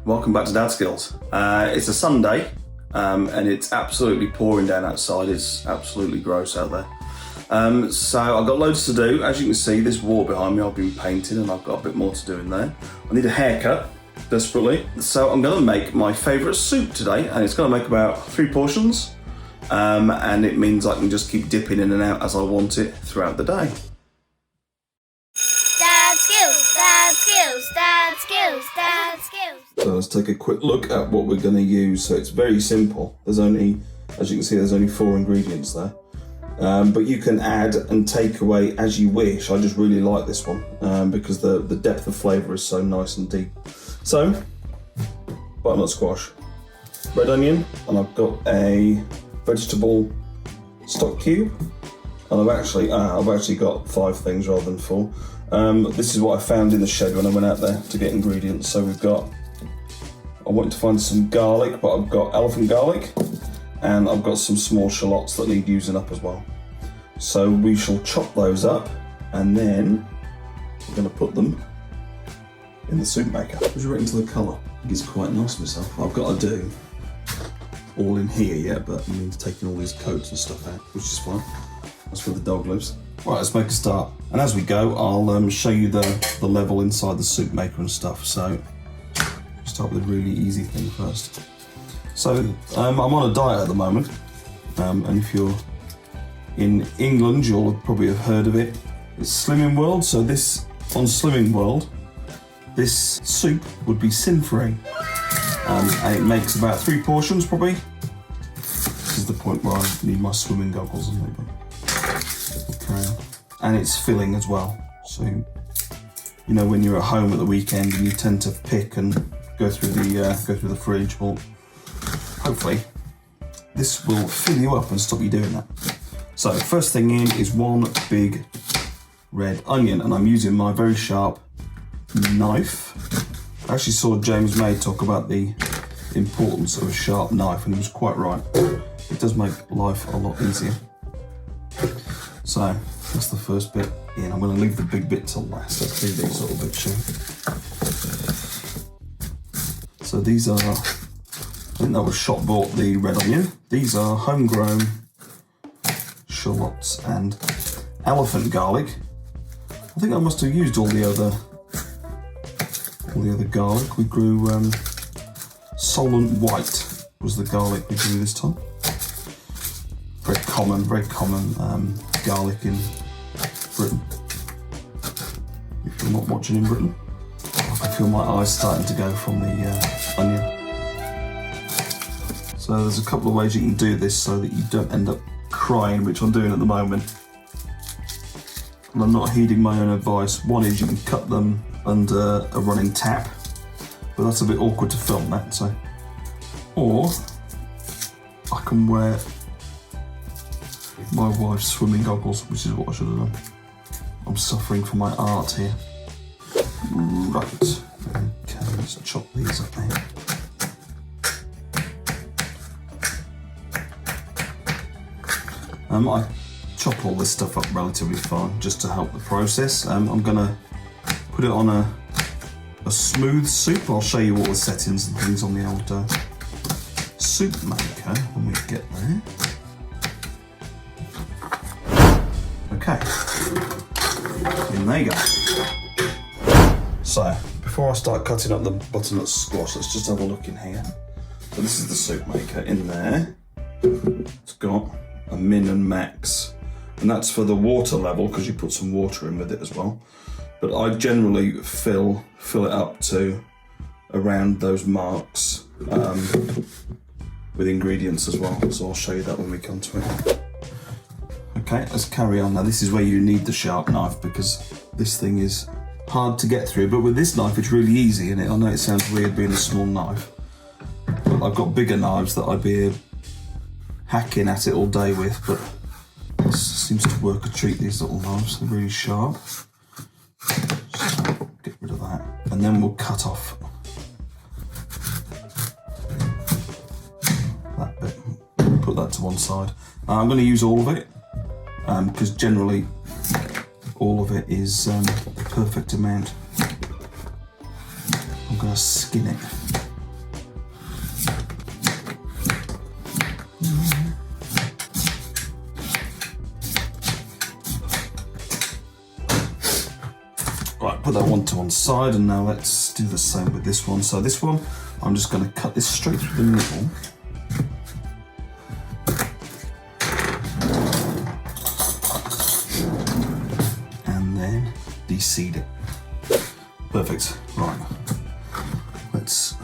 welcome back to Dadskillz. It's a Sunday and it's absolutely pouring down outside. It's absolutely gross out there. So I've got loads to do. As you can see, this wall behind me I've been painting and I've got a bit more to do in there. I need a haircut desperately. So I'm going to make my favourite soup today, and it's going to make about 3 portions. And it means I can just keep dipping in and out as I want it throughout the day. So let's take a quick look at what we're going to use. So it's very simple. There's only, as you can see, there's only 4 ingredients there. But you can add and take away as you wish. I just really like this one because the depth of flavour is so nice and deep. So, butternut squash, red onion, and I've got a vegetable stock cube. And I've actually got 5 things rather than 4. This is what I found in the shed when I went out there to get ingredients. So we've got, I wanted to find some garlic, but I've got elephant garlic, and I've got some small shallots that need using up as well. So we shall chop those up, and then we're going to put them in the soup maker. Just right into the colour. I think it's quite nice myself. I've got to do all in here yet, but it means taking all these coats and stuff out, which is fine. That's where the dog lives. Right, let's make a start. And as we go, I'll show you the level inside the soup maker and stuff. So start with a really easy thing first. So I'm on a diet at the moment, and if you're in England, you'll probably have heard of it. It's Slimming World. So this, on Slimming World, this soup would be SYN-free, and it makes about 3 portions probably. This is the point where I need my swimming goggles and maybe. And it's filling as well. So, you know, when you're at home at the weekend and you tend to pick and go through the fridge, well, hopefully this will fill you up and stop you doing that. So first thing in is 1 big red onion, and I'm using my very sharp knife. I actually saw James May talk about the importance of a sharp knife, and he was quite right. It does make life a lot easier. So that's the first bit in. I'm going to leave the big bit till last. Let's do these little bits soon. So these are, I think that was Shop bought the red onion. These are homegrown shallots and elephant garlic. I think I must have used all the other garlic. We grew Solent White was the garlic we grew this time. Very common garlic in Britain. If you're not watching in Britain, I feel my eyes starting to go from the onion. So there's a couple of ways you can do this so that you don't end up crying, which I'm doing at the moment. And I'm not heeding my own advice. One is you can cut them under a running tap, but that's a bit awkward to film that. So, or I can wear my wife's swimming goggles, which is what I should have done. I'm suffering for my art here. Right, okay, let's chop these up now. I chop all this stuff up relatively fine just to help the process. I'm gonna put it on a smooth soup. I'll show you all the settings and things on the old soup maker when we get there. Okay, in there you go. So, before I start cutting up the butternut squash, let's just have a look in here. So this is the soup maker. In there, it's got a min and max, and that's for the water level because you put some water in with it as well. But I generally fill it up to around those marks with ingredients as well. So I'll show you that when we come to it. Okay, let's carry on. Now this is where you need the sharp knife because this thing is hard to get through, but with this knife it's really easy, and I know it sounds weird being a small knife, but I've got bigger knives that I'd be hacking at it all day with, but this seems to work a treat, these little knives. They're really sharp. So get rid of that, and then we'll cut off that bit. Put that to one side. I'm going to use all of it because generally all of it is the perfect amount. I'm going to skin it put that one to one side, and now let's do the same with this one. So this one, I'm just going to cut this straight through the middle. And then de-seed it. Perfect. Right. Let's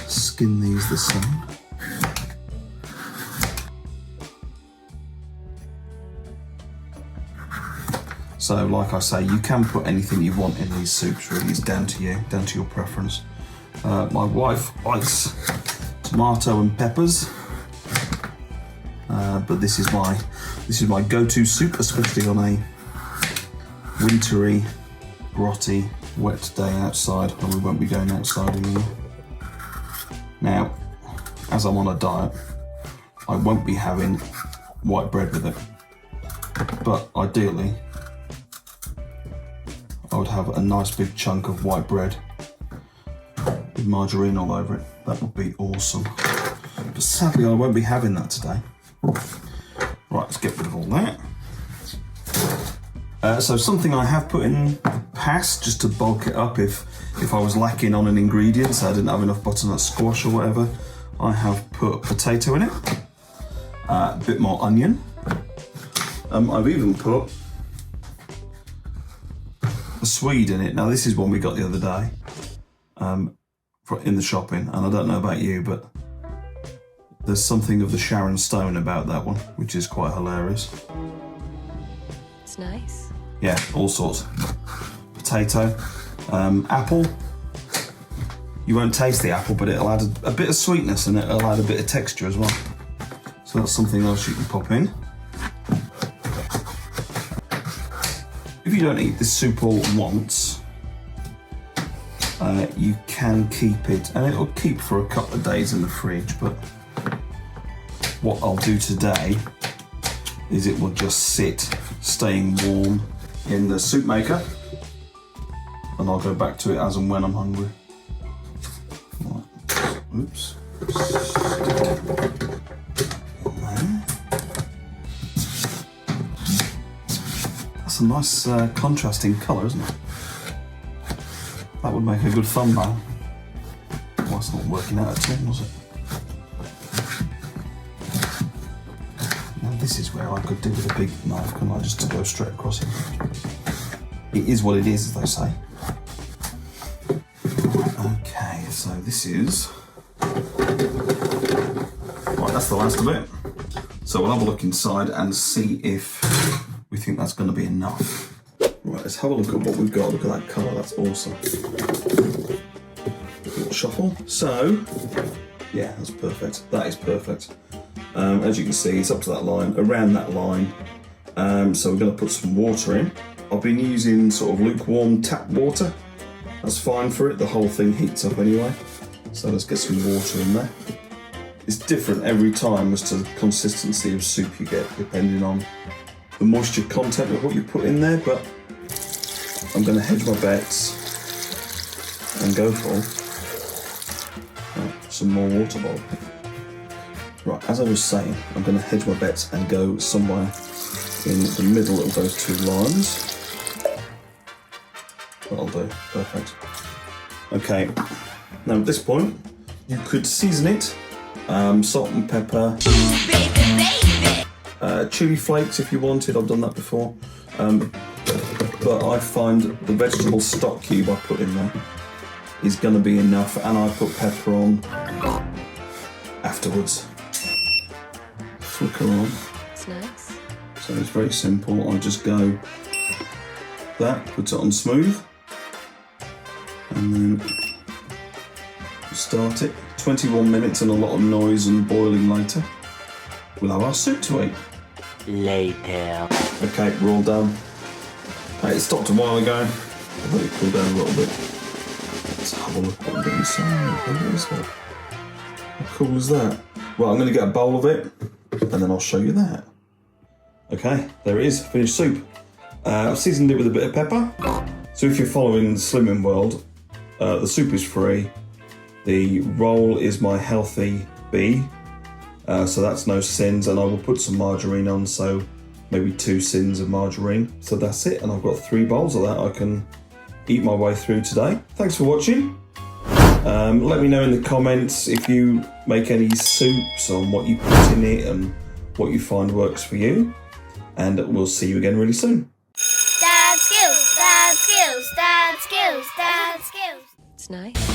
skin these the same. So, like I say, you can put anything you want in these soups. Really, it's down to you, down to your preference. My wife likes tomato and peppers, but this is my go-to soup, especially on a wintry, grotty, wet day outside, when we won't be going outside anymore. Now, as I'm on a diet, I won't be having white bread with it, but ideally, I would have a nice big chunk of white bread with margarine all over it. That would be awesome. But sadly, I won't be having that today. Right, let's get rid of all that. So something I have put in the past, just to bulk it up if I was lacking on an ingredient, so I didn't have enough butternut squash or whatever, I have put potato in it, a bit more onion. I've even put a swede in it. Now this is one we got the other day in the shopping, and I don't know about you, but there's something of the Sharon Stone about that one, which is quite hilarious. It's nice. Yeah, all sorts. Potato, apple. You won't taste the apple, but it'll add a bit of sweetness and it'll add a bit of texture as well. So that's something else you can pop in. If you don't eat this soup all at once, you can keep it, and it'll keep for a couple of days in the fridge, but what I'll do today is it will just sit, staying warm in the soup maker, and I'll go back to it as and when I'm hungry. Right. Oops. That's a nice contrasting colour, isn't it? That would make a good thumbnail. Well, it's not working out at all, was it? Now this is where I could do with a big knife, couldn't I, just to go straight across it. It is what it is, as they say. Okay, so this is... Right, that's the last of it. So we'll have a look inside and see if we think that's going to be enough. Right, let's have a look at what we've got. Look at that colour, that's awesome. Shuffle. So, yeah, that's perfect. That is perfect. As you can see, it's up to that line, around that line. So we're going to put some water in. I've been using sort of lukewarm tap water. That's fine for it. The whole thing heats up anyway. So let's get some water in there. It's different every time as to the consistency of soup you get, depending on the moisture content of what you put in there, but I'm going to hedge my bets and go for some more water bowl. Right, as I was saying, I'm going to hedge my bets and go somewhere in the middle of those two lines. That'll do, perfect. Okay, now at this point, you could season it, salt and pepper, chili flakes if you wanted, I've done that before. But I find the vegetable stock cube I put in there is going to be enough, and I put pepper on afterwards. Flicker on. It's nice. So it's very simple. I just go that, put it on smooth, and then start it. 21 minutes and a lot of noise and boiling later. We'll have our soup to eat. Later. Okay, we're all done. It stopped a while ago. I'll let it cool down a little bit. Let's have a look at what inside. What is that? How cool is that? Well, I'm going to get a bowl of it, and then I'll show you that. Okay, there it is, finished soup. I've seasoned it with a bit of pepper. So if you're following Slimming World, the soup is free. The roll is my healthy bee, so that's no sins, and I will put some margarine on, so maybe 2 SYNs of margarine. So that's it, and I've got 3 bowls of that I can eat my way through today. Thanks for watching. Let me know in the comments if you make any soups on what you put in it and what you find works for you. And we'll see you again really soon. Dadskillz, Dadskillz, Dadskillz, Dadskillz. It's nice.